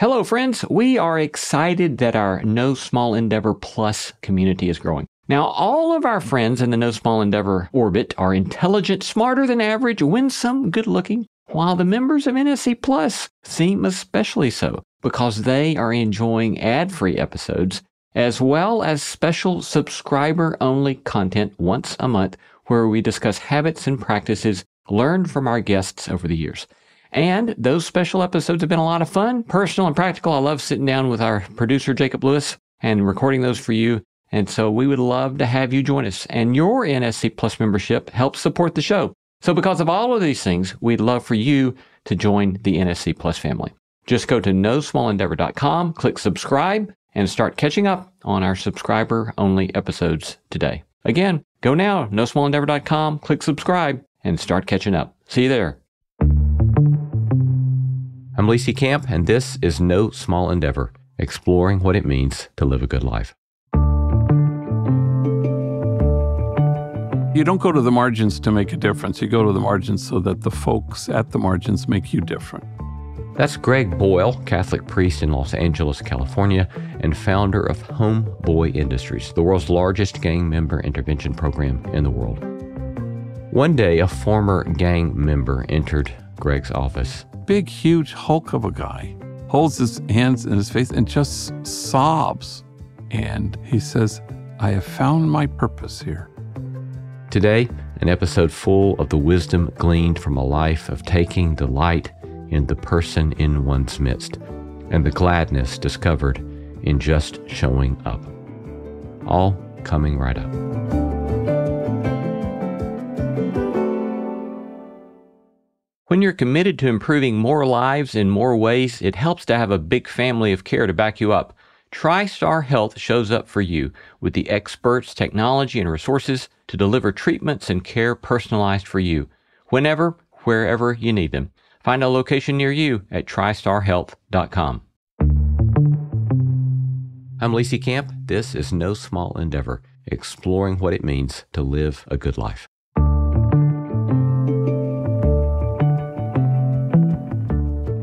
Hello, friends. We are excited that our No Small Endeavor Plus community is growing. Now, all of our friends in the No Small Endeavor orbit are intelligent, smarter than average, winsome, good-looking, while the members of NSE Plus seem especially so because they are enjoying ad-free episodes as well as special subscriber-only content once a month where we discuss habits and practices learned from our guests over the years. And those special episodes have been a lot of fun, personal and practical. I love sitting down with our producer, Jacob Lewis, and recording those for you. And so we would love to have you join us. And your NSC Plus membership helps support the show. So because of all of these things, we'd love for you to join the NSC Plus family. Just go to nosmallendeavor.com, click subscribe, and start catching up on our subscriber-only episodes today. Again, go now, nosmallendeavor.com, click subscribe, and start catching up. See you there. I'm Lacey Camp, and this is No Small Endeavor, exploring what it means to live a good life. You don't go to the margins to make a difference. You go to the margins so that the folks at the margins make you different. That's Greg Boyle, Catholic priest in Los Angeles, California, and founder of Homeboy Industries, the world's largest gang member intervention program in the world. One day, a former gang member entered Greg's office. Big, huge hulk of a guy holds his hands in his face and just sobs. And he says, I have found my purpose here. Today, an episode full of the wisdom gleaned from a life of taking delight in the person in one's midst and the gladness discovered in just showing up. All coming right up. When you're committed to improving more lives in more ways, it helps to have a big family of care to back you up. TriStar Health shows up for you with the experts, technology, and resources to deliver treatments and care personalized for you, whenever, wherever you need them. Find a location near you at tristarhealth.com. I'm Lacey Camp. This is No Small Endeavor, exploring what it means to live a good life.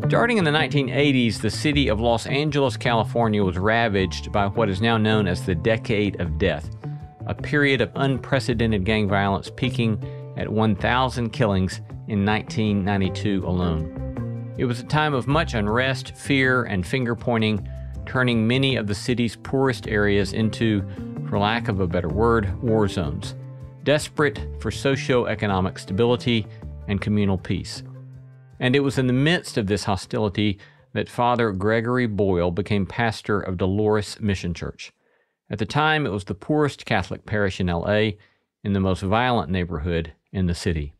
Starting in the 1980s, the city of Los Angeles, California was ravaged by what is now known as the Decade of Death, a period of unprecedented gang violence peaking at 1,000 killings in 1992 alone. It was a time of much unrest, fear, and finger-pointing, turning many of the city's poorest areas into, for lack of a better word, war zones, desperate for socio-economic stability and communal peace. And it was in the midst of this hostility that Father Gregory Boyle became pastor of Dolores Mission Church. At the time, it was the poorest Catholic parish in L.A., in the most violent neighborhood in the city.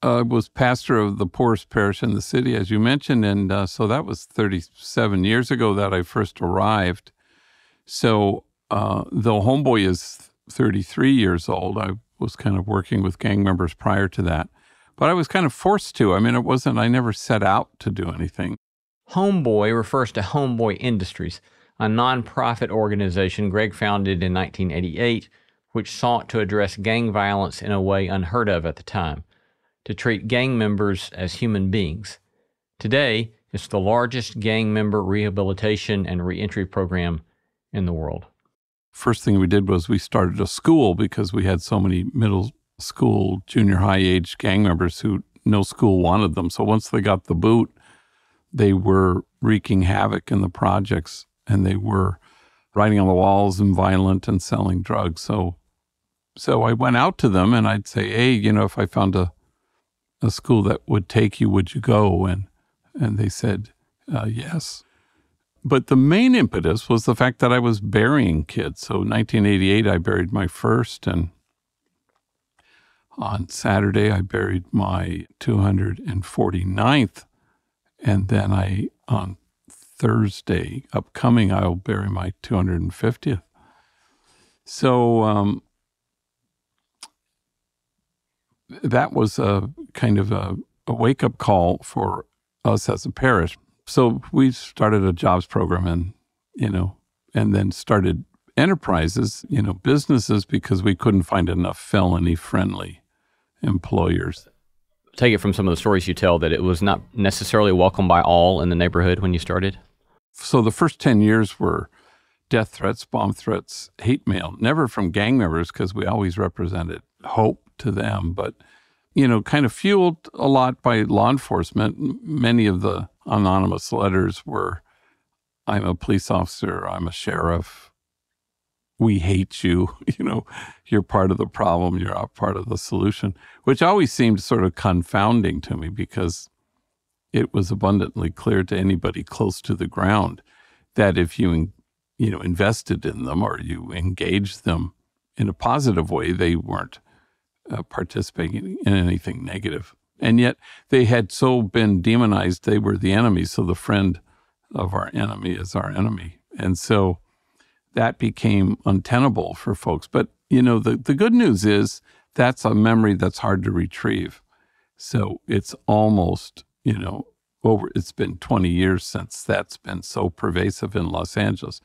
I was pastor of the poorest parish in the city, as you mentioned, and so that was 37 years ago that I first arrived. So though Homeboy is 33 years old, I was kind of working with gang members prior to that. But I was kind of forced to. I mean, I never set out to do anything. Homeboy refers to Homeboy Industries, a nonprofit organization Greg founded in 1988, which sought to address gang violence in a way unheard of at the time, to treat gang members as human beings. Today, it's the largest gang member rehabilitation and reentry program in the world. First thing we did was we started a school because we had so many middle school, junior high age gang members who no school wanted them. So once they got the boot, they were wreaking havoc in the projects and they were writing on the walls and violent and selling drugs. So I went out to them and I'd say, hey, if I found a school that would take you, would you go? And they said, yes. But the main impetus was the fact that I was burying kids. So in 1988, I buried my first, and on Saturday, I buried my 249th, and then on Thursday, upcoming, I'll bury my 250th. So that was a kind of a wake-up call for us as a parish. So we started a jobs program and then started enterprises, businesses, because we couldn't find enough felony-friendly employers. Take it from some of the stories you tell that it was not necessarily welcomed by all in the neighborhood when you started? So the first 10 years were death threats, bomb threats, hate mail, never from gang members because we always represented hope to them, but, kind of fueled a lot by law enforcement. Many of the anonymous letters were, I'm a police officer, I'm a sheriff, we hate you, you're part of the problem, you're not part of the solution, which always seemed sort of confounding to me because it was abundantly clear to anybody close to the ground that if you, invested in them or you engaged them in a positive way, they weren't participating in anything negative. And yet they had so been demonized, they were the enemy. So the friend of our enemy is our enemy. And so that became untenable for folks. But, the good news is that's a memory that's hard to retrieve. So it's almost, it's been 20 years since that's been so pervasive in Los Angeles,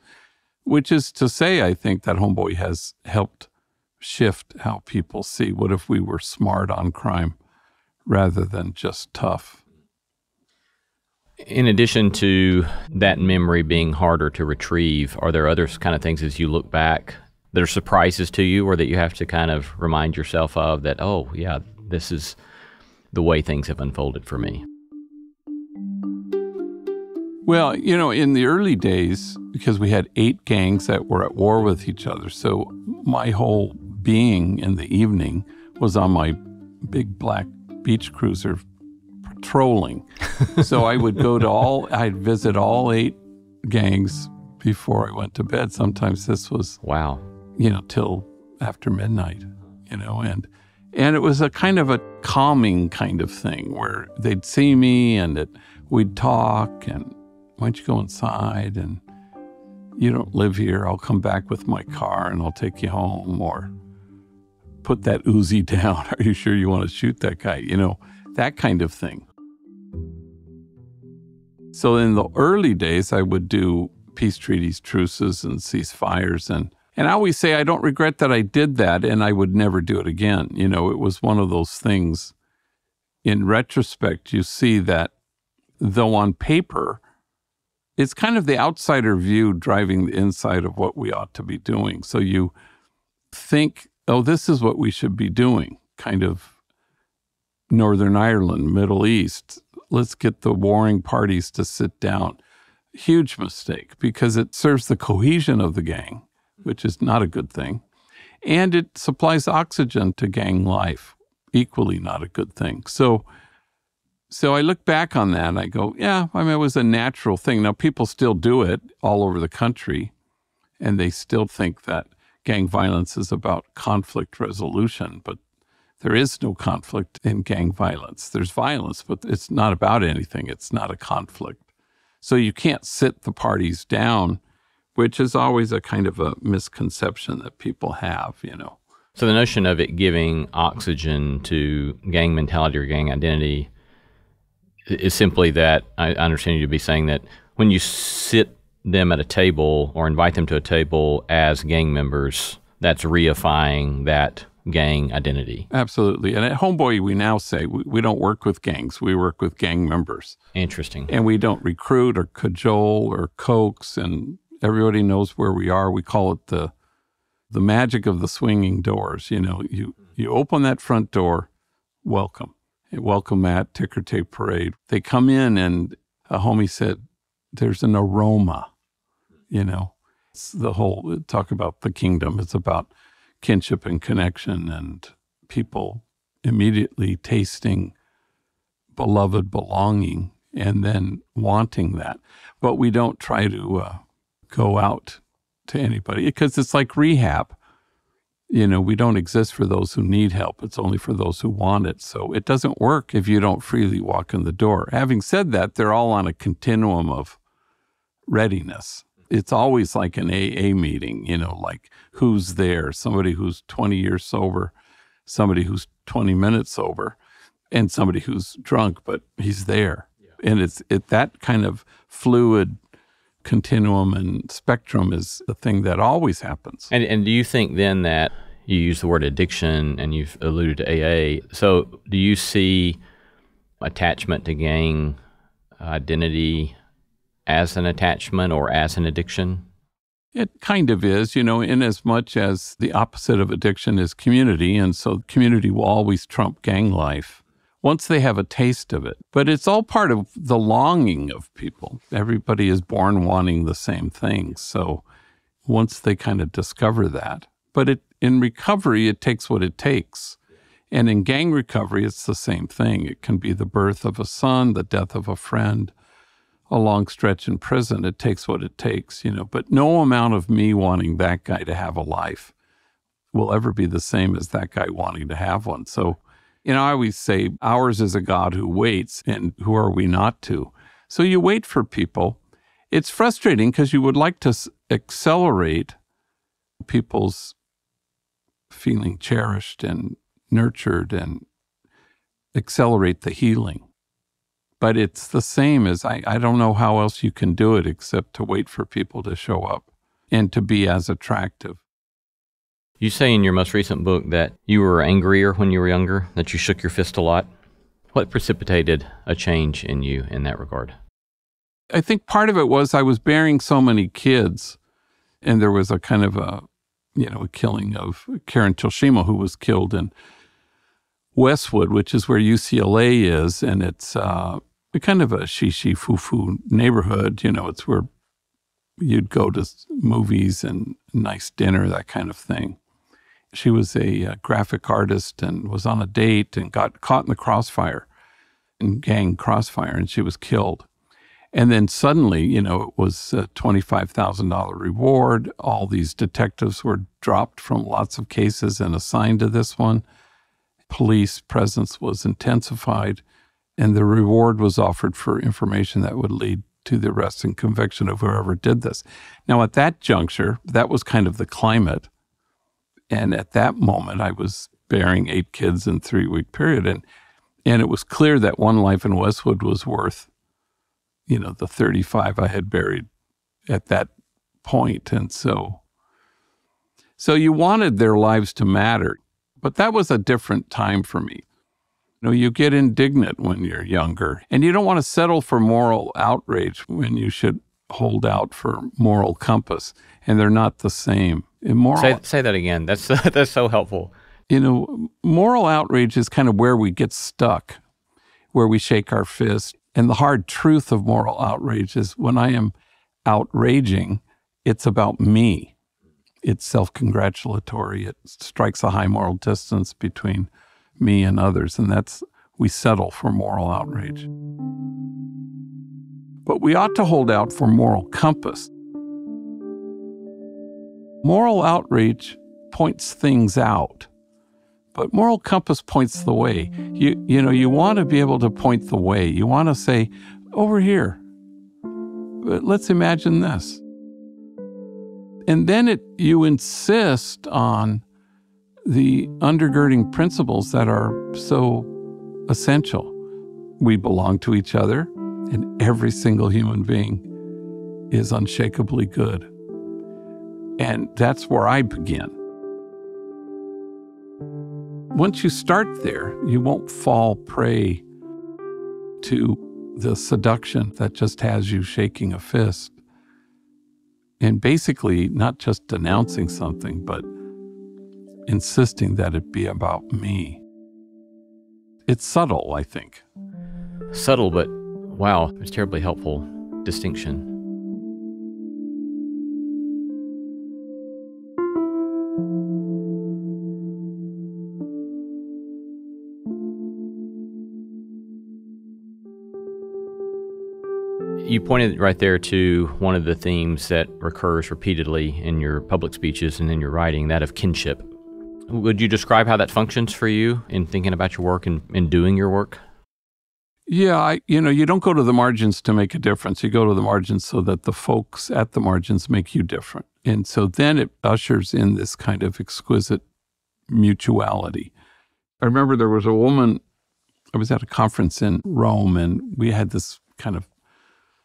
which is to say, I think that Homeboy has helped shift how people see what if we were smart on crime rather than just tough. In addition to that memory being harder to retrieve, are there other kind of things as you look back that are surprises to you or that you have to kind of remind yourself of that, oh, yeah, this is the way things have unfolded for me? Well, in the early days, because we had 8 gangs that were at war with each other, so my whole being in the evening was on my big black beach cruiser patrolling. So I would I'd visit all 8 gangs before I went to bed. Sometimes this was, wow, till after midnight, and it was a kind of a calming kind of thing where they'd see me and we'd talk and why don't you go inside and you don't live here. I'll come back with my car and I'll take you home, or put that Uzi down. Are you sure you want to shoot that guy? That kind of thing. So in the early days, I would do peace treaties, truces, and ceasefires. And I always say I don't regret that I did that, and I would never do it again. It was one of those things. In retrospect, you see that though on paper, it's kind of the outsider view driving the inside of what we ought to be doing. So you think, oh, this is what we should be doing, kind of Northern Ireland, Middle East. Let's get the warring parties to sit down. Huge mistake, because it serves the cohesion of the gang, which is not a good thing. And it supplies oxygen to gang life, equally not a good thing. So I look back on that and I go, yeah, it was a natural thing. Now, people still do it all over the country, and they still think that gang violence is about conflict resolution, but there is no conflict in gang violence. There's violence, but it's not about anything. It's not a conflict. So you can't sit the parties down, which is always a kind of a misconception that people have, So the notion of it giving oxygen to gang mentality or gang identity is simply that I understand you to be saying that when you sit them at a table or invite them to a table as gang members, that's reifying that gang identity. Absolutely. And at Homeboy, we now say we don't work with gangs. We work with gang members. Interesting. And we don't recruit or cajole or coax, and everybody knows where we are. We call it the magic of the swinging doors. You open that front door, welcome. Welcome at Ticker Tape Parade. They come in and a homie said, there's an aroma, It's the whole talk about the kingdom. It's about kinship and connection and people immediately tasting beloved belonging and then wanting that. But we don't try to go out to anybody because it's like rehab. We don't exist for those who need help. It's only for those who want it. So it doesn't work if you don't freely walk in the door. Having said that, they're all on a continuum of readiness. It's always like an AA meeting, like who's there? Somebody who's 20 years sober, somebody who's 20 minutes sober, and somebody who's drunk, but he's there. Yeah. And it's that kind of fluid continuum and spectrum is the thing that always happens. And do you think then that you use the word addiction and you've alluded to AA, so do you see attachment to gang identity as an attachment or as an addiction? It kind of is, in as much as the opposite of addiction is community. And so community will always trump gang life once they have a taste of it. But it's all part of the longing of people. Everybody is born wanting the same things. So once they kind of discover that. But in recovery, it takes what it takes. And in gang recovery, it's the same thing. It can be the birth of a son, the death of a friend, a long stretch in prison. It takes what it takes, but no amount of me wanting that guy to have a life will ever be the same as that guy wanting to have one. So, I always say ours is a God who waits, and who are we not to? So you wait for people. It's frustrating because you would like to accelerate people's feeling cherished and nurtured and accelerate the healing. But it's the same as I don't know how else you can do it except to wait for people to show up and to be as attractive. You say in your most recent book that you were angrier when you were younger, that you shook your fist a lot. What precipitated a change in you in that regard? I think part of it was I was bearing so many kids, and there was a kind of a killing of Karen Chilshimo, who was killed in Westwood, which is where UCLA is, and it's kind of a shishi foo-foo neighborhood. It's where you'd go to movies and nice dinner, that kind of thing. She was a graphic artist and was on a date and got caught in the crossfire, in gang crossfire, and she was killed. And then suddenly, it was a $25,000 reward. All these detectives were dropped from lots of cases and assigned to this one. Police presence was intensified, and the reward was offered for information that would lead to the arrest and conviction of whoever did this. Now, at that juncture, that was kind of the climate. And at that moment, I was bearing 8 kids in a 3-week period. And it was clear that one life in Westwood was worth, the 35 I had buried at that point. And so you wanted their lives to matter. But that was a different time for me. You get indignant when you're younger, and you don't want to settle for moral outrage when you should hold out for moral compass, and they're not the same. Say that again. That's so helpful. Moral outrage is kind of where we get stuck, where we shake our fist. And the hard truth of moral outrage is when I am outraging, it's about me. It's self-congratulatory. It strikes a high moral distance between me and others, and we settle for moral outrage. But we ought to hold out for moral compass. Moral outrage points things out, but moral compass points the way. You want to be able to point the way. You want to say, over here, let's imagine this. And then you insist on the undergirding principles that are so essential. We belong to each other, and every single human being is unshakably good. And that's where I begin. Once you start there, you won't fall prey to the seduction that just has you shaking a fist. And basically, not just denouncing something, but insisting that it be about me. It's subtle, I think. Subtle, but wow, it's terribly helpful distinction. You pointed right there to one of the themes that recurs repeatedly in your public speeches and in your writing, that of kinship. Would you describe how that functions for you in thinking about your work and in doing your work? Yeah, you don't go to the margins to make a difference. You go to the margins so that the folks at the margins make you different. And so then it ushers in this kind of exquisite mutuality. I remember there was a woman, I was at a conference in Rome, and we had this kind of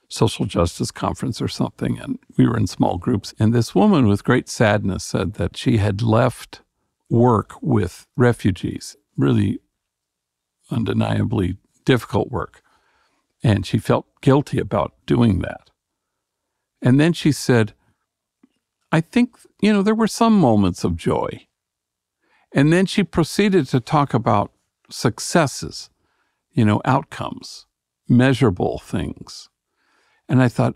social justice conference or something, and we were in small groups. And this woman with great sadness said that she had left work with refugees, really undeniably difficult work. And she felt guilty about doing that. And then she said, I think, there were some moments of joy. And then she proceeded to talk about successes, outcomes, measurable things. And I thought,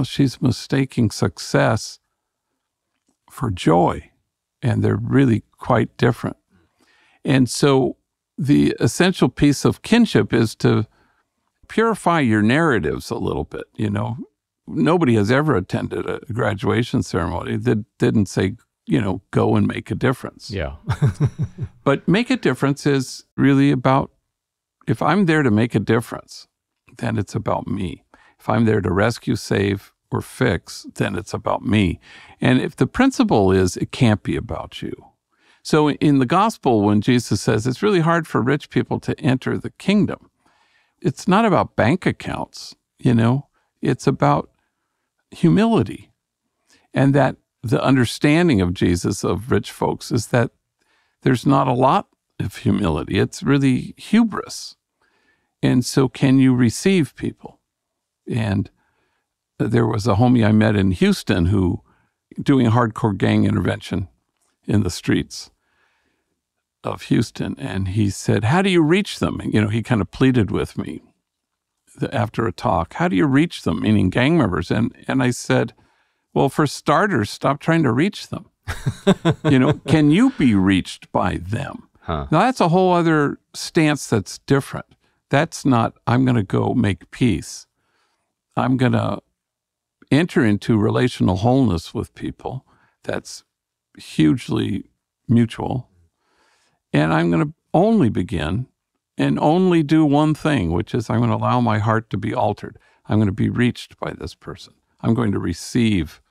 she's mistaking success for joy. And they're really quite different. And so the essential piece of kinship is to purify your narratives a little bit. Nobody has ever attended a graduation ceremony that didn't say, go and make a difference. Yeah. But make a difference is really about, if I'm there to make a difference, then it's about me. If I'm there to rescue, save, or fix, then it's about me. And if the principle is, it can't be about you. So in the gospel, when Jesus says it's really hard for rich people to enter the kingdom, it's not about bank accounts, it's about humility. And that the understanding of Jesus of rich folks is that there's not a lot of humility. It's really hubris. And so can you receive people? And there was a homie I met in Houston who doing hardcore gang intervention in the streets of Houston. And he said, how do you reach them? He kind of pleaded with me after a talk. How do you reach them? Meaning gang members. And I said, well, for starters, stop trying to reach them. Can you be reached by them? Huh. Now, that's a whole other stance that's different. That's not, I'm going to go make peace. I'm going to enter into relational wholeness with people. That's hugely mutual. And I'm going to only begin and only do one thing, which is I'm going to allow my heart to be altered. I'm going to be reached by this person. I'm going to receive.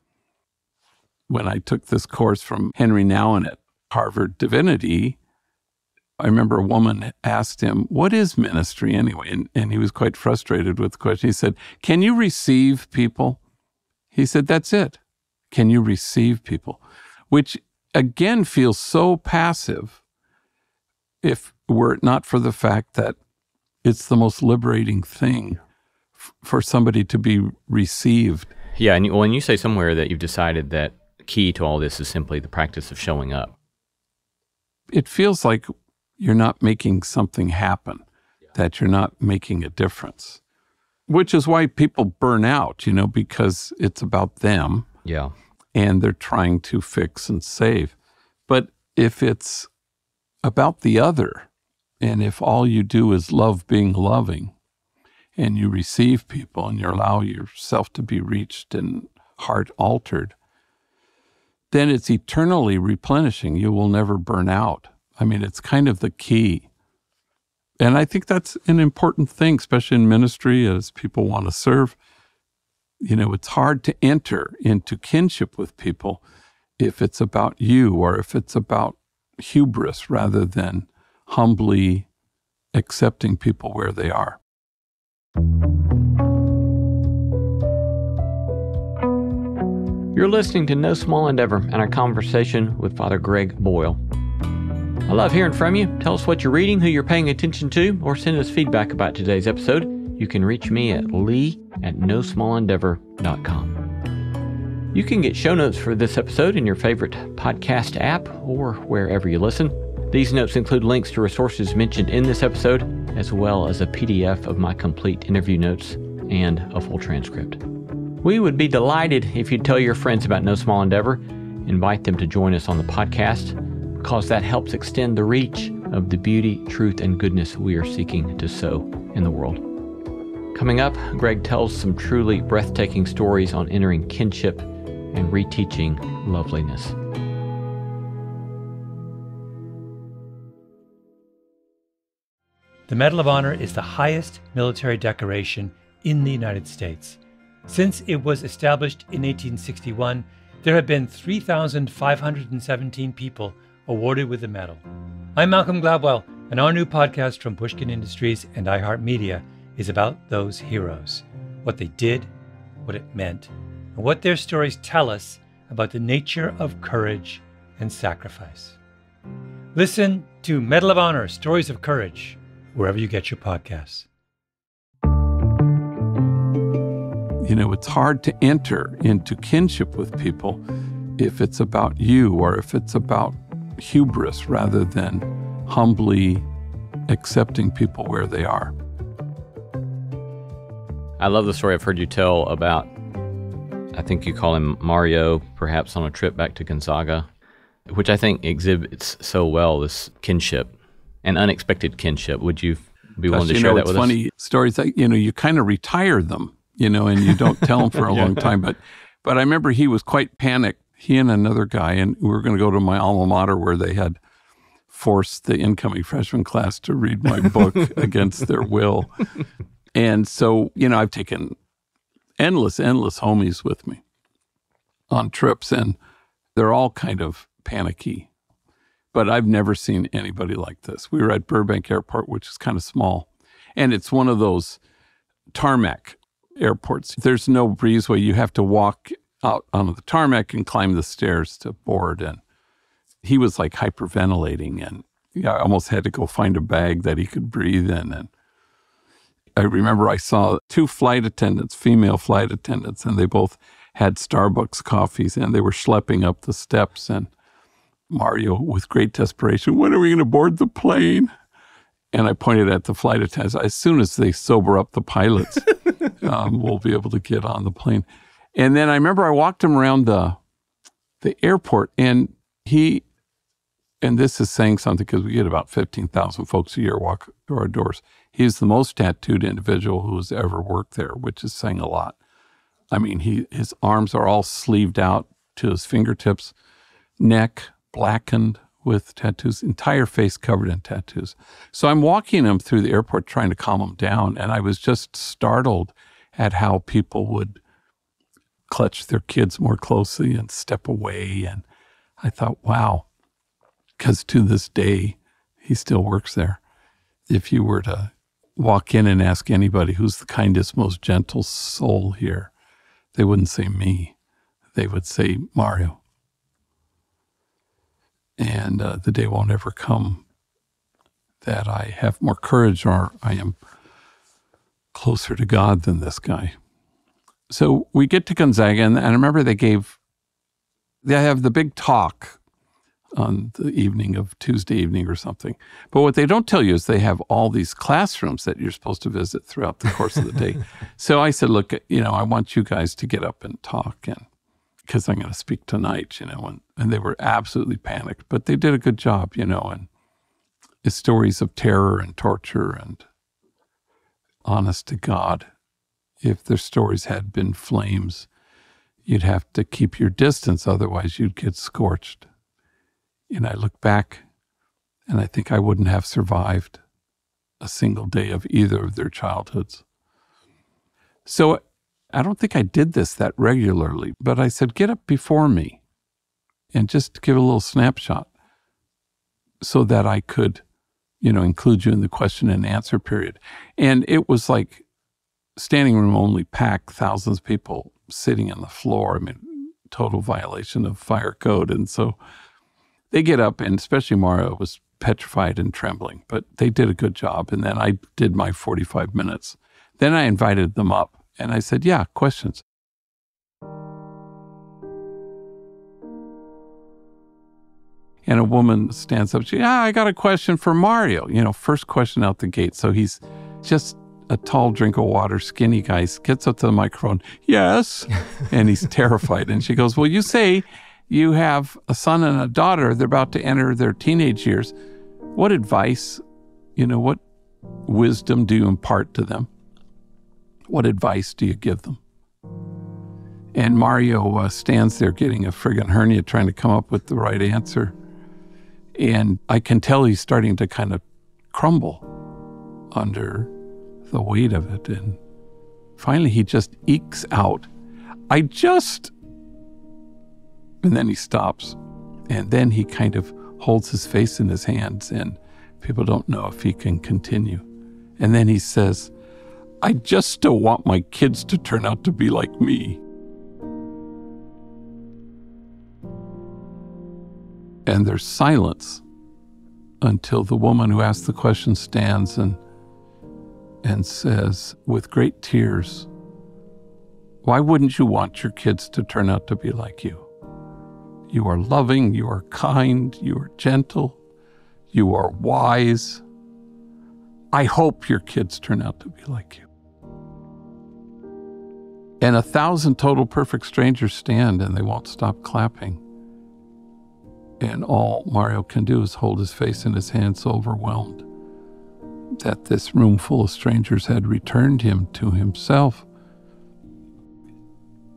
When I took this course from Henry Nouwen at Harvard Divinity, I remember a woman asked him, what is ministry anyway? And he was quite frustrated with the question. He said, can you receive people? He said, that's it. Can you receive people? Which again feels so passive if were it not for the fact that it's the most liberating thing for somebody to be received. Yeah, and when you say somewhere that you've decided that key to all this is simply the practice of showing up. It feels like you're not making something happen, that you're not making a difference, which is why people burn out, because it's about them. Yeah. And they're trying to fix and save. But if it's about the other, and if all you do is love being loving, and you receive people and you allow yourself to be reached and heart altered, then it's eternally replenishing. You will never burn out. I mean, it's kind of the key. And I think that's an important thing, especially in ministry as people want to serve. It's hard to enter into kinship with people if it's about you or if it's about hubris rather than humbly accepting people where they are. You're listening to No Small Endeavor and our conversation with Father Greg Boyle. I love hearing from you. Tell us what you're reading, who you're paying attention to, or send us feedback about today's episode. You can reach me at lee@nosmallendeavor.com. You can get show notes for this episode in your favorite podcast app or wherever you listen. These notes include links to resources mentioned in this episode, as well as a PDF of my complete interview notes and a full transcript. We would be delighted if you'd tell your friends about No Small Endeavor, invite them to join us on the podcast, because that helps extend the reach of the beauty, truth, and goodness we are seeking to sow in the world. Coming up, Greg tells some truly breathtaking stories on entering kinship and reteaching loveliness. The Medal of Honor is the highest military decoration in the United States. Since it was established in 1861, there have been 3,517 people awarded with the medal. I'm Malcolm Gladwell, and our new podcast from Pushkin Industries and iHeartMedia is about those heroes, what they did, what it meant, and what their stories tell us about the nature of courage and sacrifice. Listen to Medal of Honor, Stories of Courage, wherever you get your podcasts. It's hard to enter into kinship with people if it's about you or if it's about hubris rather than humbly accepting people where they are. I love the story I've heard you tell about, I think you call him Mario, perhaps on a trip back to Gonzaga, which I think exhibits so well this kinship, an unexpected kinship. Would you be willing to share that with us? It's funny stories that, you kind of retire them, and you don't tell them for a long time. But I remember he was quite panicked, he and another guy, and we were going to go to my alma mater where they had forced the incoming freshman class to read my book against their will. And so, I've taken endless homies with me on trips, and they're all kind of panicky. But I've never seen anybody like this. We were at Burbank Airport, which is kind of small, and it's one of those tarmac airports. There's no breezeway. You have to walk out onto the tarmac and climb the stairs to board. And he was like hyperventilating, and I almost had to go find a bag that he could breathe in. And I remember I saw two flight attendants, female flight attendants, and they both had Starbucks coffees, and they were schlepping up the steps. And Mario, with great desperation, when are we going to board the plane? And I pointed at the flight attendants. As soon as they sober up the pilots, we'll be able to get on the plane. And then I remember I walked him around the airport, and this is saying something because we get about 15,000 folks a year walk through our doors. He's the most tattooed individual who has ever worked there, which is saying a lot. I mean, his arms are all sleeved out to his fingertips, neck blackened with tattoos, entire face covered in tattoos. So I'm walking him through the airport trying to calm him down, and I was just startled at how people would clutch their kids more closely and step away. And I thought, wow, because to this day, he still works there. If you were to walk in and ask anybody who's the kindest, most gentle soul here, they wouldn't say me. They would say Mario. And the day won't ever come that I have more courage or I am closer to God than this guy. So we get to Gonzaga, and I remember they have the big talk on the evening of Tuesday evening or something. But what they don't tell you is they have all these classrooms that you're supposed to visit throughout the course of the day. So I said, look, I want you guys to get up and talk, and because I'm going to speak tonight, and they were absolutely panicked, but they did a good job, and it's stories of terror and torture, and honest to God, if their stories had been flames, you'd have to keep your distance, otherwise you'd get scorched. And I look back, and I think I wouldn't have survived a single day of either of their childhoods. So I don't think I did this that regularly, but I said, get up before me and just give a little snapshot so that I could, include you in the question and answer period. And it was like standing room only packed, thousands of people sitting on the floor. I mean, total violation of fire code. And so they get up, and especially Mario was petrified and trembling, but they did a good job. And then I did my 45 minutes. Then I invited them up, and I said, yeah, questions. And a woman stands up. I got a question for Mario. First question out the gate. So he's just a tall drink of water, skinny guy, gets up to the microphone. Yes. And he's terrified. And she goes, well, you say you have a son and a daughter. They're about to enter their teenage years. What advice, what wisdom do you impart to them? What advice do you give them? And Mario stands there getting a friggin' hernia trying to come up with the right answer. And I can tell he's starting to kind of crumble under the weight of it. And finally he just ekes out, and then he stops. And then he kind of holds his face in his hands, and people don't know if he can continue. And then he says, I just still want my kids to turn out to be like me. And there's silence until the woman who asked the question stands and says, with great tears, Why wouldn't you want your kids to turn out to be like you? You are loving, you are kind, you are gentle, you are wise. I hope your kids turn out to be like you. And 1,000 total perfect strangers stand and they won't stop clapping. And all Mario can do is hold his face in his hands, so overwhelmed that this room full of strangers had returned him to himself.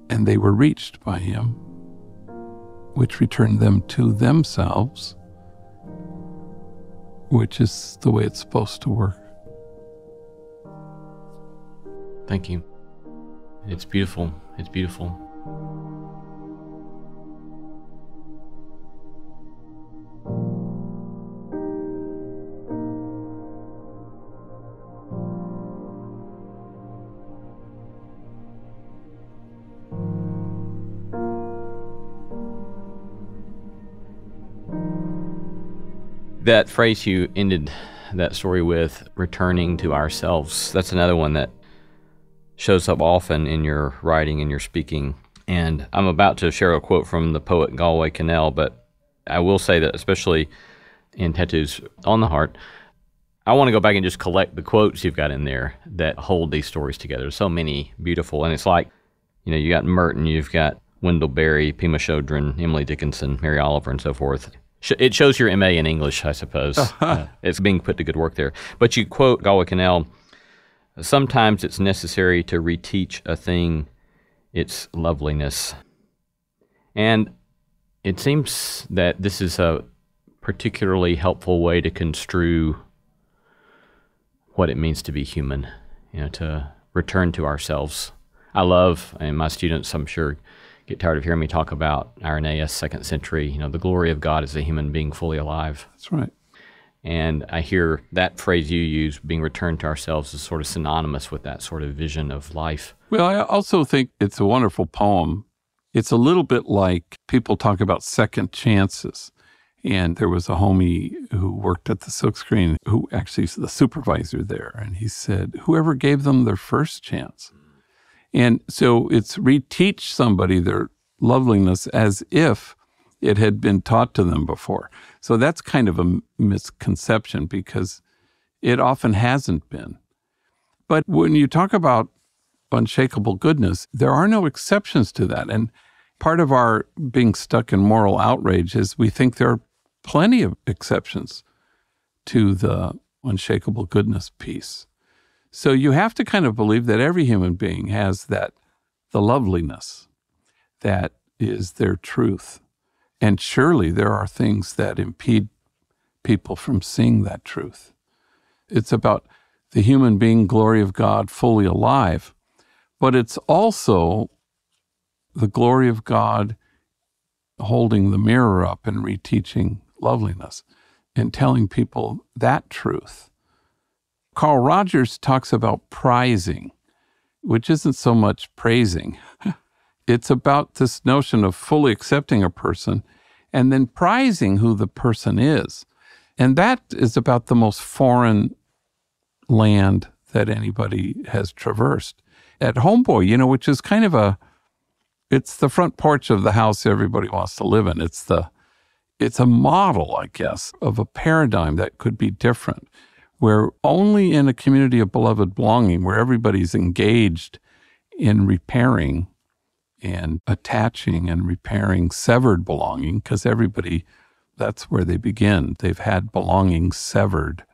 And they were reached by him, which returned them to themselves, which is the way it's supposed to work. Thank you. It's beautiful. It's beautiful. That phrase you ended that story with, returning to ourselves, that's another one that shows up often in your writing and your speaking. And I'm about to share a quote from the poet Galway Kinnell, but I will say that especially in Tattoos on the Heart, I want to go back and just collect the quotes you've got in there that hold these stories together. There's so many beautiful, and it's like, you got Merton, you've got Wendell Berry, Pema Chodron, Emily Dickinson, Mary Oliver, and so forth. It shows your MA in English, I suppose. It's being put to good work there. But you quote Galway Kinnell, sometimes it's necessary to reteach a thing its loveliness. And it seems that this is a particularly helpful way to construe what it means to be human, to return to ourselves. I love, and my students, I'm sure, get tired of hearing me talk about Irenaeus, 2nd century, the glory of God is a human being fully alive. That's right. And I hear that phrase you use, being returned to ourselves, is sort of synonymous with that sort of vision of life. Well, I also think it's a wonderful poem. It's a little bit like people talk about second chances. And there was a homie who worked at the Silkscreen who actually is the supervisor there. And he said, whoever gave them their first chance. And so it's reteach somebody their loveliness as if it had been taught to them before. So that's kind of a misconception because it often hasn't been. But when you talk about unshakable goodness, there are no exceptions to that. And part of our being stuck in moral outrage is we think there are plenty of exceptions to the unshakable goodness piece. So you have to kind of believe that every human being has the loveliness that is their truth. And surely there are things that impede people from seeing that truth. It's about the human being, glory of God, fully alive. But it's also the glory of God holding the mirror up and reteaching loveliness and telling people that truth. Carl Rogers talks about prizing, which isn't so much praising. It's about this notion of fully accepting a person and then prizing who the person is. And that is about the most foreign land that anybody has traversed. At Homeboy, which is kind of it's the front porch of the house everybody wants to live in. It's a model, I guess, of a paradigm that could be different, where only in a community of beloved belonging, where everybody's engaged in repairing and attaching and repairing severed belonging, because everybody, that's where they begin. They've had belonging severed.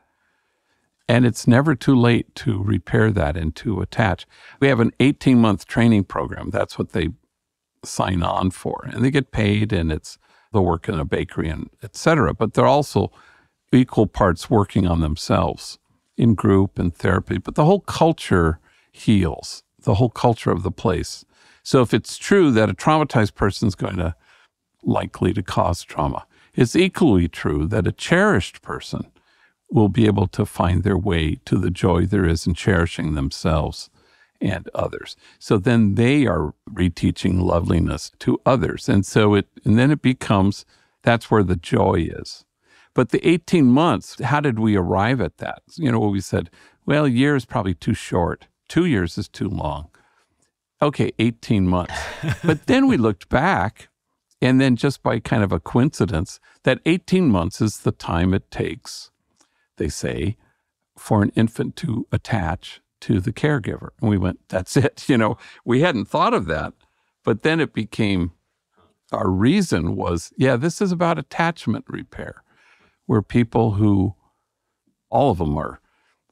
And it's never too late to repair that and to attach. We have an 18-month training program. That's what they sign on for. And they get paid, and they'll work in a bakery and et cetera. But they're also equal parts working on themselves in group and therapy. But the whole culture heals, the whole culture of the place. So if it's true that a traumatized person is going to likely to cause trauma, it's equally true that a cherished person will be able to find their way to the joy there is in cherishing themselves and others. So then they are reteaching loveliness to others. And then it becomes, that's where the joy is. But the 18 months, how did we arrive at that? We said, well, a year is probably too short. 2 years is too long. okay, 18 months. But then we looked back, and then just by kind of a coincidence, that 18 months is the time it takes, they say, for an infant to attach to the caregiver. And we went, that's it. We hadn't thought of that. But then it became, our reason was, this is about attachment repair, where people who, all of them are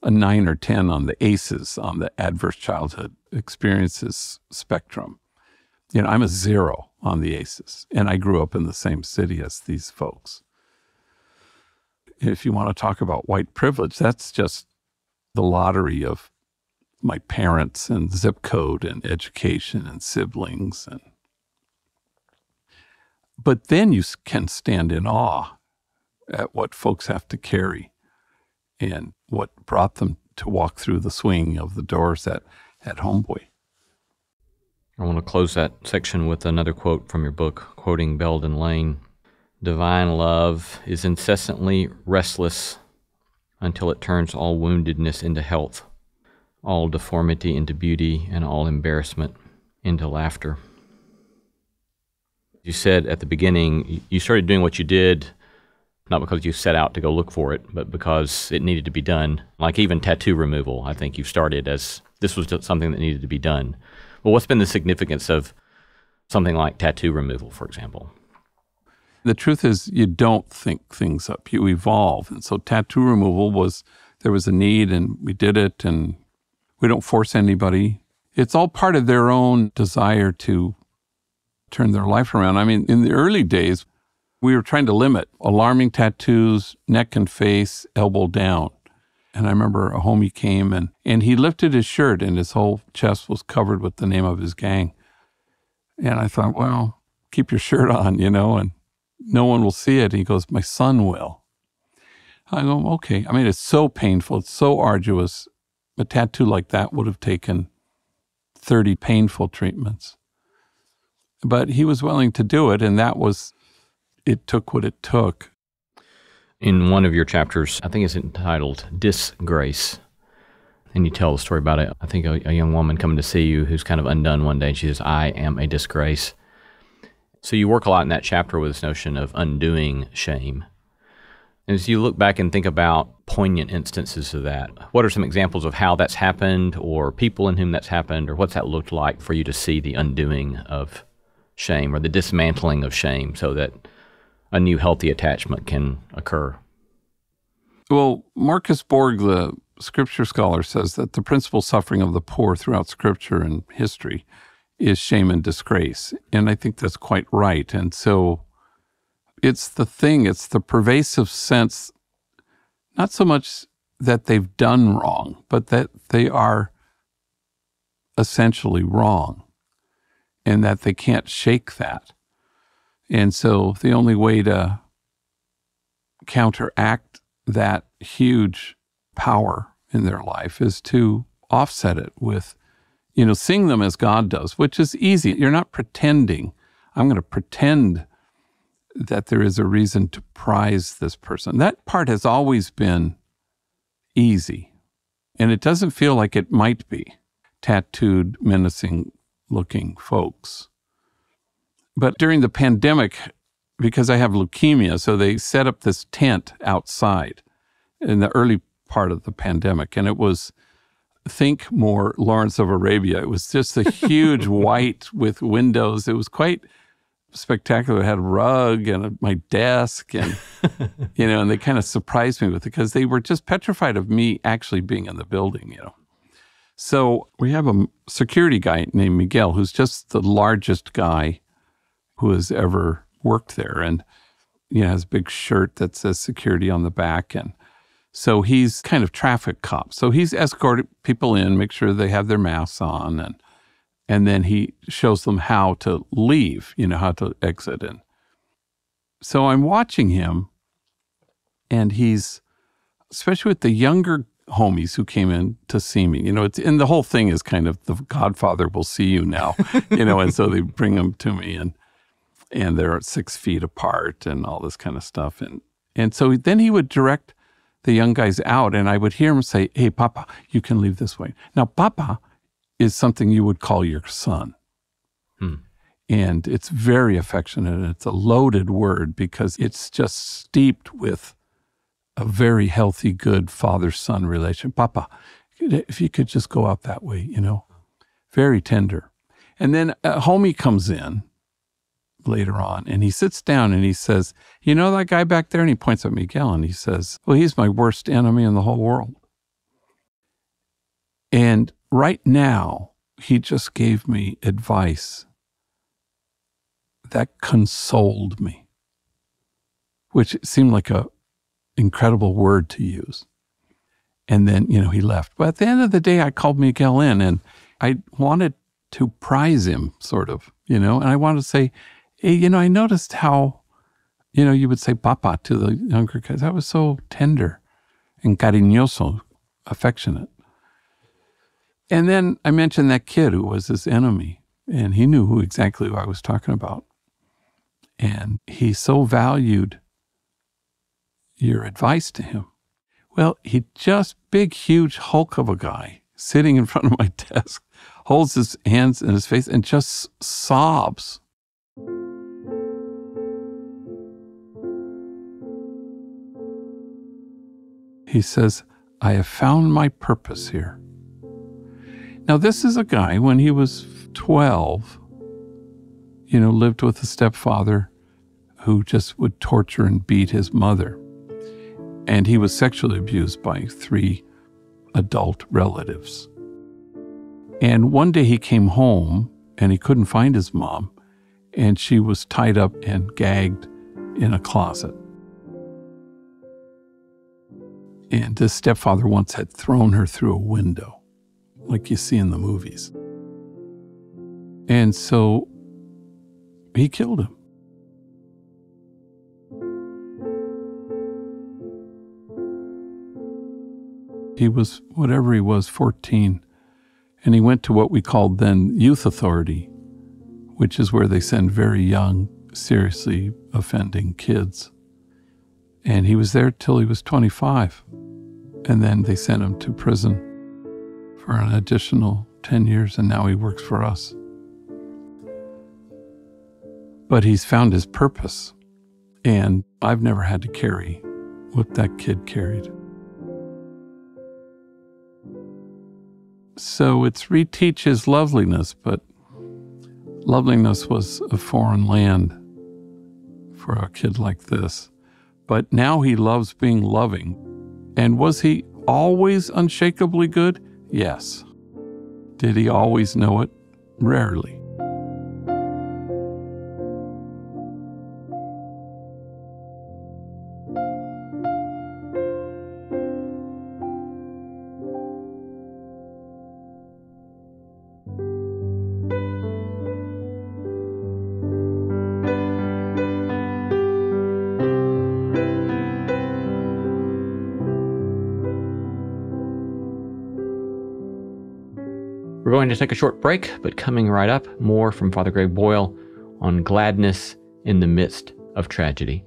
a 9 or 10 on the ACEs, on the Adverse Childhood Experiences spectrum. I'm a 0 on the ACEs, and I grew up in the same city as these folks. If you want to talk about white privilege, that's just the lottery of my parents and zip code and education and siblings. But then you can stand in awe at what folks have to carry and what brought them to walk through the swing of the doors at Homeboy. I want to close that section with another quote from your book, quoting Belden Lane. Divine love is incessantly restless until it turns all woundedness into health, all deformity into beauty, and all embarrassment into laughter. You said at the beginning, you started doing what you did, not because you set out to go look for it, but because it needed to be done. Like even tattoo removal, I think you started as this was just something that needed to be done. Well, what's been the significance of something like tattoo removal, for example? The truth is you don't think things up, you evolve. And so tattoo removal there was a need and we did it, and we don't force anybody. It's all part of their own desire to turn their life around. I mean, in the early days, we were trying to limit alarming tattoos, neck and face, elbow down. And I remember a homie came and he lifted his shirt and his whole chest was covered with the name of his gang. And I thought, well, keep your shirt on, and no one will see it. He goes, my son will. I go, okay. I mean, it's so painful. It's so arduous. A tattoo like that would have taken 30 painful treatments. But he was willing to do it, and it took what it took. In one of your chapters, I think it's entitled Disgrace, and you tell the story about it. I think a young woman coming to see you who's kind of undone one day, and she says, I am a disgrace. So you work a lot in that chapter with this notion of undoing shame. And as you look back and think about poignant instances of that, what are some examples of how that's happened, or people in whom that's happened, or what's that looked like for you to see the undoing of shame or the dismantling of shame so that a new healthy attachment can occur? Well, Marcus Borg, the scripture scholar, says that the principal suffering of the poor throughout scripture and history is shame and disgrace. And I think that's quite right. And so it's the pervasive sense, not so much that they've done wrong, but that they are essentially wrong and that they can't shake that. And so the only way to counteract that huge power in their life is to offset it with, seeing them as God does, which is easy. You're not pretending. I'm going to pretend that there is a reason to prize this person. That part has always been easy. And it doesn't feel like it might be tattooed, menacing-looking folks. But during the pandemic, because I have leukemia, so they set up this tent outside in the early part of the pandemic. And it was, think more Lawrence of Arabia. It was just a huge white with windows. It was quite spectacular. It had a rug and my desk and, and they kind of surprised me with it because they were just petrified of me actually being in the building, So we have a security guy named Miguel, who's just the largest guy who has ever worked there, and has a big shirt that says security on the back. And so he's kind of traffic cop. So he's escorted people in, make sure they have their masks on, and then he shows them how to leave, how to exit. And so I'm watching him, and he's, especially with the younger homies who came in to see me, and the whole thing is kind of the Godfather will see you now, and so they bring them to me, and they're 6 feet apart and all this kind of stuff. And so then he would direct the young guys out, and I would hear him say, hey, Papa, you can leave this way. Now, Papa is something you would call your son. Hmm. And it's very affectionate. And it's a loaded word because it's just steeped with a very healthy, good father-son relation. Papa, if you could just go out that way, very tender. And then homie comes in later on, and he sits down and he says, you know that guy back there? And he points at Miguel and he says, well, he's my worst enemy in the whole world. And right now, he just gave me advice that consoled me, which seemed like a incredible word to use. And then, he left. But at the end of the day, I called Miguel in and I wanted to prize him, sort of, and I wanted to say, hey, I noticed how, you would say papa to the younger guys. That was so tender and cariñoso, affectionate. And then I mentioned that kid who was his enemy, and he knew exactly who I was talking about. And he so valued your advice to him. Well, he just, big, huge hulk of a guy sitting in front of my desk, holds his hands in his face and just sobs. He says, I have found my purpose here. Now, this is a guy, when he was 12, lived with a stepfather who just would torture and beat his mother. And he was sexually abused by 3 adult relatives. And one day he came home and he couldn't find his mom, and she was tied up and gagged in a closet. And his stepfather once had thrown her through a window, like you see in the movies. And so he killed him. He was, whatever he was, 14. And he went to what we called then youth authority, which is where they send very young, seriously offending kids. And he was there till he was 25. And then they sent him to prison for an additional 10 years, and now he works for us. But he's found his purpose, and I've never had to carry what that kid carried. So it's reteach his loveliness, but loveliness was a foreign land for a kid like this. But now he loves being loving. And was he always unshakably good? Yes. Did he always know it? Rarely. We're going to take a short break, but coming right up, more from Father Greg Boyle on gladness in the midst of tragedy.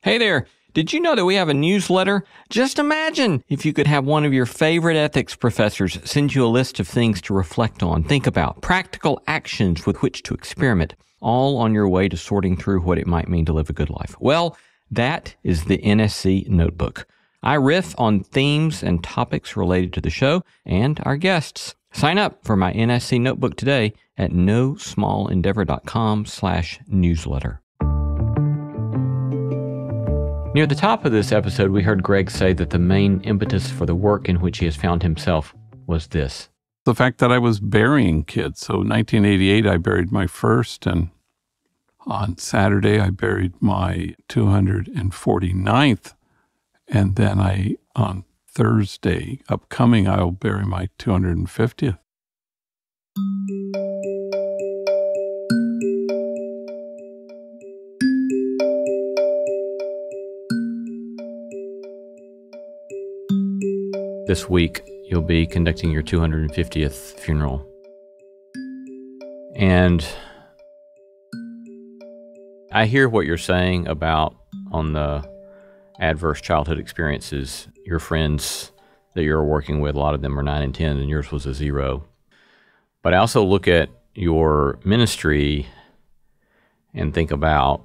Hey there. Did you know that we have a newsletter? Just imagine if you could have one of your favorite ethics professors send you a list of things to reflect on, think about, practical actions with which to experiment, all on your way to sorting through what it might mean to live a good life. Well, that is the NSE Notebook. I riff on themes and topics related to the show and our guests. Sign up for my NSE Notebook today at nosmallendeavor.com/newsletter. Near the top of this episode, we heard Greg say that the main impetus for the work in which he has found himself was this. The fact that I was burying kids. So 1988, I buried my first, and on Saturday, I buried my 249th. And then on Thursday, upcoming, I'll bury my 250th. this week you'll be conducting your 250th funeral. And I hear what you're saying about on the adverse childhood experiences. Your friends that you're working with, a lot of them are 9 and 10, and yours was a 0. But I also look at your ministry and think about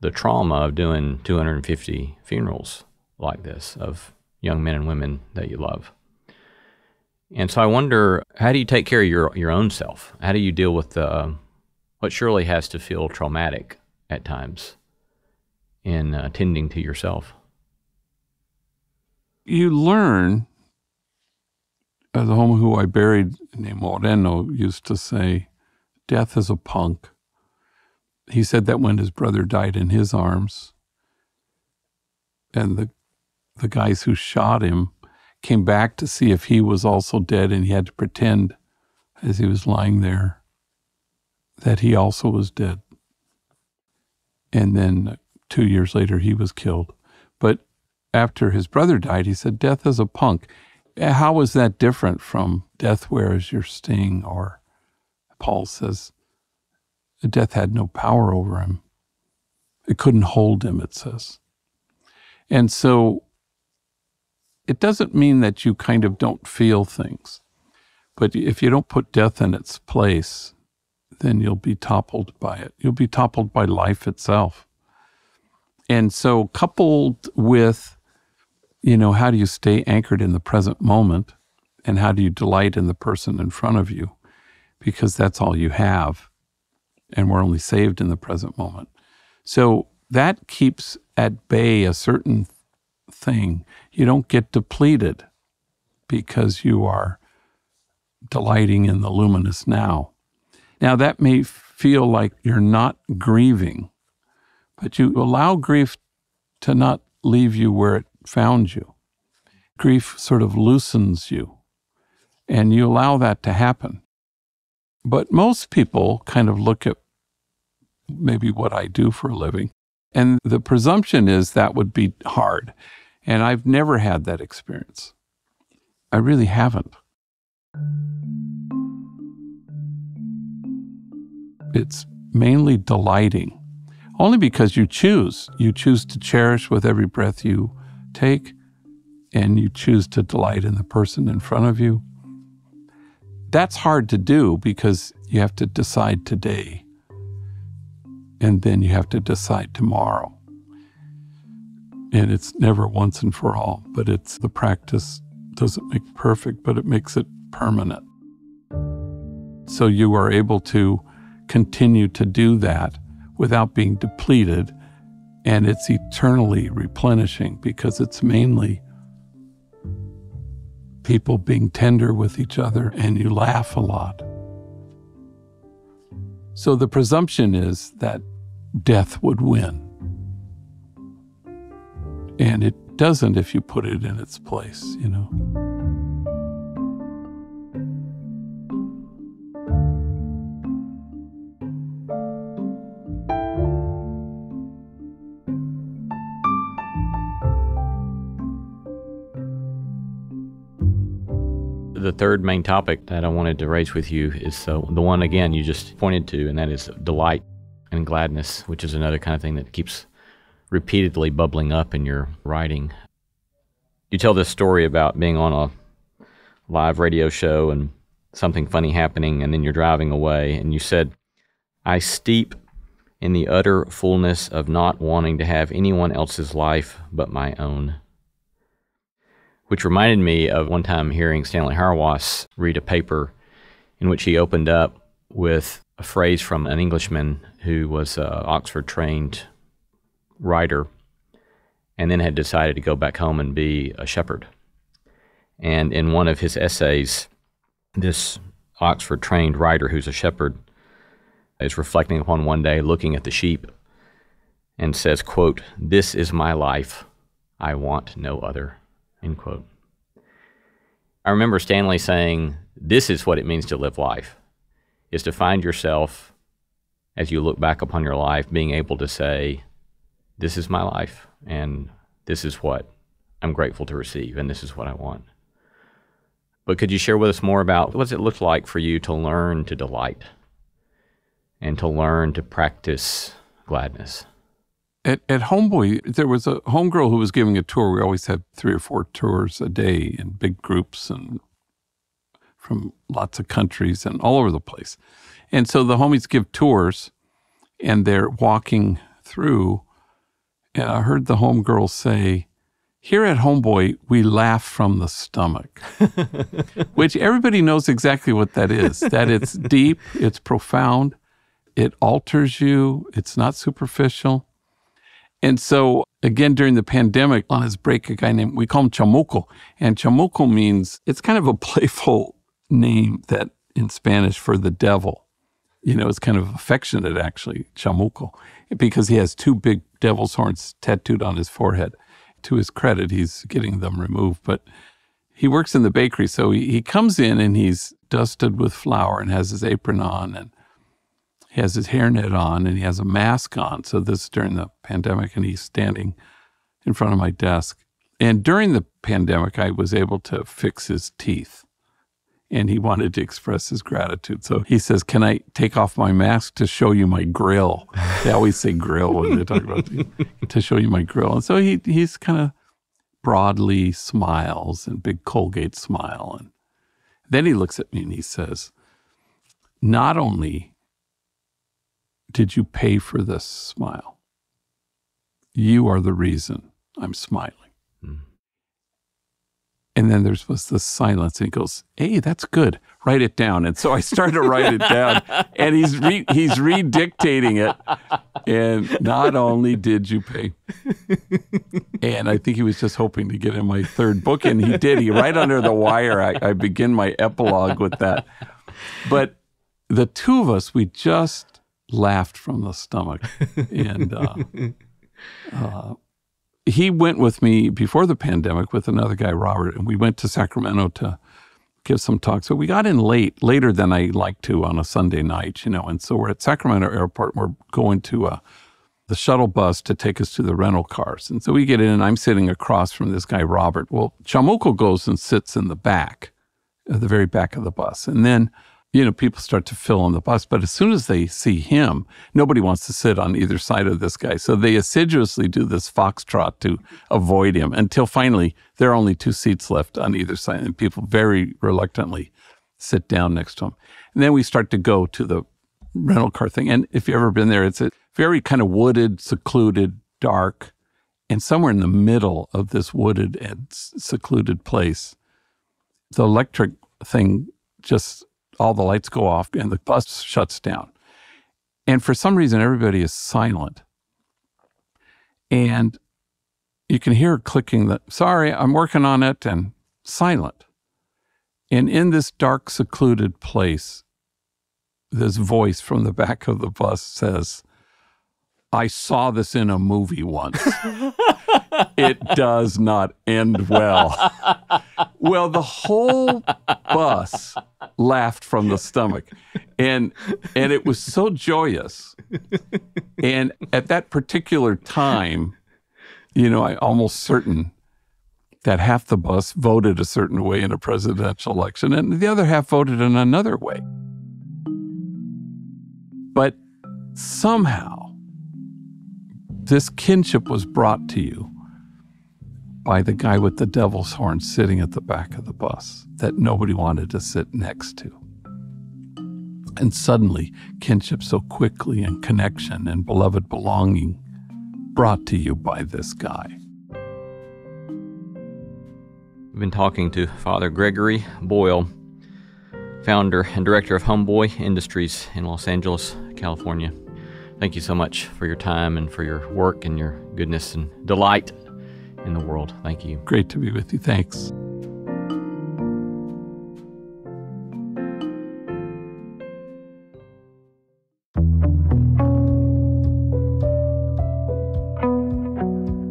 the trauma of doing 250 funerals like this of young men and women that you love. And so I wonder, how do you take care of your own self? How do you deal with what surely has to feel traumatic at times in tending to yourself? You learn, the woman who I buried named Moreno used to say, death is a punk. He said that when his brother died in his arms, and the guys who shot him came back to see if he was also dead, and he had to pretend as he was lying there that he also was dead. And then 2 years later, he was killed. But after his brother died, he said, death is a punk. How is that different from death wears your sting? Or Paul says, death had no power over him. It couldn't hold him, it says. And so it doesn't mean that you kind of don't feel things. But if you don't put death in its place, then you'll be toppled by it. You'll be toppled by life itself. And so coupled with, how do you stay anchored in the present moment, and how do you delight in the person in front of you? Because that's all you have, and we're only saved in the present moment. So that keeps at bay a certain thing. You don't get depleted because you are delighting in the luminous now. Now, that may feel like you're not grieving, but you allow grief to not leave you where it found you. Grief sort of loosens you, and you allow that to happen. But most people kind of look at maybe what I do for a living, and the presumption is that would be hard. And I've never had that experience. I really haven't. It's mainly delighting, only because you choose. You choose to cherish with every breath you take, and you choose to delight in the person in front of you. That's hard to do because you have to decide today, and then you have to decide tomorrow. And it's never once and for all, but it's the practice doesn't make perfect, but it makes it permanent. So you are able to continue to do that without being depleted, and it's eternally replenishing because it's mainly people being tender with each other, and you laugh a lot. So the presumption is that death would win. And it doesn't if you put it in its place, The third main topic that I wanted to raise with you is the one, again, you just pointed to, and that is delight and gladness, which is another kind of thing that keeps repeatedly bubbling up in your writing. You tell this story about being on a live radio show and something funny happening, and then you're driving away, and you said, I steep in the utter fullness of not wanting to have anyone else's life but my own. Which reminded me of one time hearing Stanley Hauerwas read a paper in which he opened up with a phrase from an Englishman who was an Oxford-trained writer and then had decided to go back home and be a shepherd. And in one of his essays, this Oxford-trained writer who's a shepherd is reflecting upon one day looking at the sheep and says, quote, "This is my life. I want no other." End quote. I remember Stanley saying, this is what it means to live life, is to find yourself, as you look back upon your life, being able to say, this is my life, and this is what I'm grateful to receive, and this is what I want. But could you share with us more about what does it look like for you to learn to delight and to learn to practice gladness? At Homeboy, there was a homegirl who was giving a tour. We always had 3 or 4 tours a day in big groups and from lots of countries and all over the place. And so the homies give tours and they're walking through. And I heard the homegirl say, "Here at Homeboy, we laugh from the stomach," which everybody knows exactly what that is, that it's deep, it's profound, it alters you, it's not superficial. And so, again, during the pandemic, on his break, a guy named, we call him Chamuco. And Chamuco means, it's kind of a playful name that in Spanish for the devil. You know, it's kind of affectionate, actually, Chamuco, because he has 2 big devil's horns tattooed on his forehead. To his credit, he's getting them removed. But he works in the bakery, so he comes in and he's dusted with flour and has his apron on and he has his hairnet on and he has a mask on. So this is during the pandemic and he's standing in front of my desk. And during the pandemic, I was able to fix his teeth and he wanted to express his gratitude. So he says, "Can I take off my mask to show you my grill?" They always say grill when they talk about teeth, to show you my grill. And so he's kind of broadly smiles and big Colgate smile. And then he looks at me and he says, "Not only did you pay for this smile, you are the reason I'm smiling." Mm. And then there was this silence and he goes, "Hey, that's good. Write it down." And so I started to write it down and he's redictating it. And not only did you pay, and I think he was just hoping to get in my 3rd book, and he did. He right under the wire, I begin my epilogue with that. But the 2 of us, we just laughed from the stomach. And he went with me before the pandemic with another guy, Robert, and we went to Sacramento to give some talks. So we got in later than I like to on a Sunday night, you know. And so we're at Sacramento Airport. We're going to the shuttle bus to take us to the rental cars. And so we get in and I'm sitting across from this guy, Robert. Well, Chamuco goes and sits in the back, at the very back of the bus. And then, you know, people start to fill on the bus. But as soon as they see him, nobody wants to sit on either side of this guy. So they assiduously do this foxtrot to avoid him until finally there are only 2 seats left on either side. And people very reluctantly sit down next to him. And then we start to go to the rental car thing. And if you've ever been there, it's a very kind of wooded, secluded, dark. And somewhere in the middle of this wooded and secluded place, the electric thing just... all the lights go off and the bus shuts down. And for some reason, everybody is silent. And you can hear clicking that, "Sorry, I'm working on it," and silent. And in this dark, secluded place, this voice from the back of the bus says, "I saw this in a movie once. It does not end well." Well, the whole bus laughed from the stomach. And it was so joyous. And at that particular time, you know, I'm almost certain that half the bus voted a certain way in a presidential election and the other half voted in another way. But somehow, this kinship was brought to you by the guy with the devil's horn sitting at the back of the bus that nobody wanted to sit next to. And suddenly, kinship so quickly and connection and beloved belonging brought to you by this guy. We've been talking to Father Gregory Boyle, founder and director of Homeboy Industries in Los Angeles, California. Thank you so much for your time and for your work and your goodness and delight in the world. Thank you. Great to be with you. Thanks.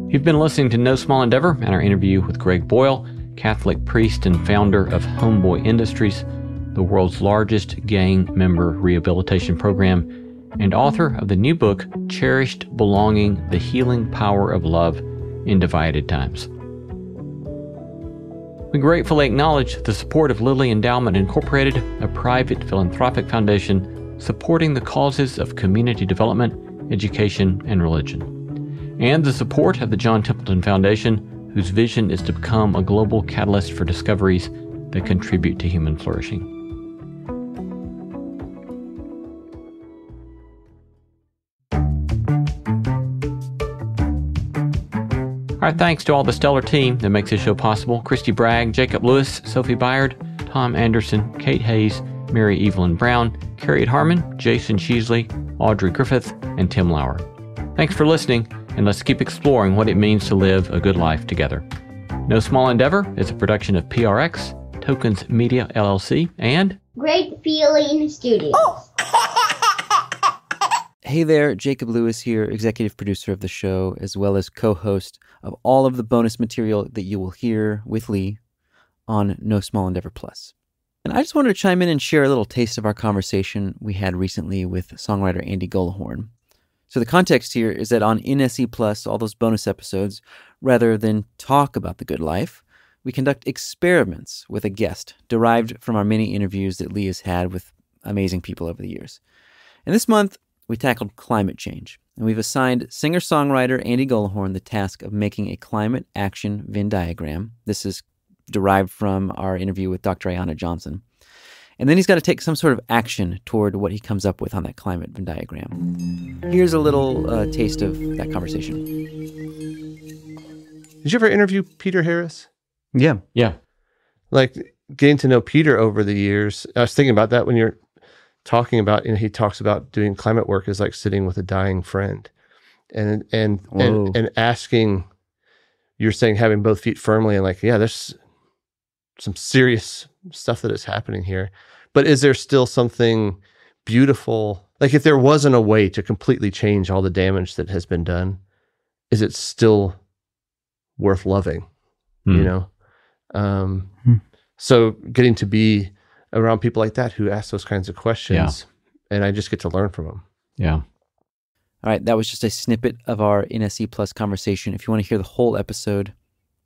You've been listening to No Small Endeavor and our interview with Greg Boyle, Catholic priest and founder of Homeboy Industries, the world's largest gang member rehabilitation program, and author of the new book, Cherished, Belonging, The Healing Power of Love in Divided Times. We gratefully acknowledge the support of Lilly Endowment Incorporated, a private philanthropic foundation supporting the causes of community development, education, and religion, and the support of the John Templeton Foundation, whose vision is to become a global catalyst for discoveries that contribute to human flourishing. Our thanks to all the stellar team that makes this show possible: Christy Bragg, Jacob Lewis, Sophie Byard, Tom Anderson, Kate Hayes, Mary Evelyn Brown, Carriet Harmon, Jason Sheasley, Audrey Griffith, and Tim Lauer. Thanks for listening, and let's keep exploring what it means to live a good life together. No Small Endeavor is a production of PRX, Tokens Media LLC, and Great Feeling Studios. Hey there, Jacob Lewis here, executive producer of the show, as well as co-host of all of the bonus material that you will hear with Lee on No Small Endeavor Plus. And I just wanted to chime in and share a little taste of our conversation we had recently with songwriter Andy Gullahorn. So the context here is that on NSE Plus, all those bonus episodes, rather than talk about the good life, we conduct experiments with a guest derived from our many interviews that Lee has had with amazing people over the years. And this month, we tackled climate change, and we've assigned singer-songwriter Andy Gullahorn the task of making a climate action Venn diagram. This is derived from our interview with Dr. Ayanna Johnson. And then he's got to take some sort of action toward what he comes up with on that climate Venn diagram. Here's a little taste of that conversation. Did you ever interview Peter Harris? Yeah. Like, getting to know Peter over the years, I was thinking about that when you're talking about, he talks about doing climate work is like sitting with a dying friend and asking, you're saying having both feet firmly and like, yeah, there's some serious stuff that is happening here, but is there still something beautiful? Like, if there wasn't a way to completely change all the damage that has been done, is it still worth loving? So getting to be around people like that who ask those kinds of questions, and I just get to learn from them. Yeah. All right, that was just a snippet of our NSE Plus conversation. If you want to hear the whole episode,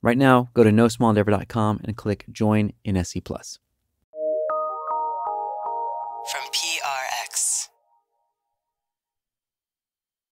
right now, go to nosmallendeavor.com and click Join NSE Plus.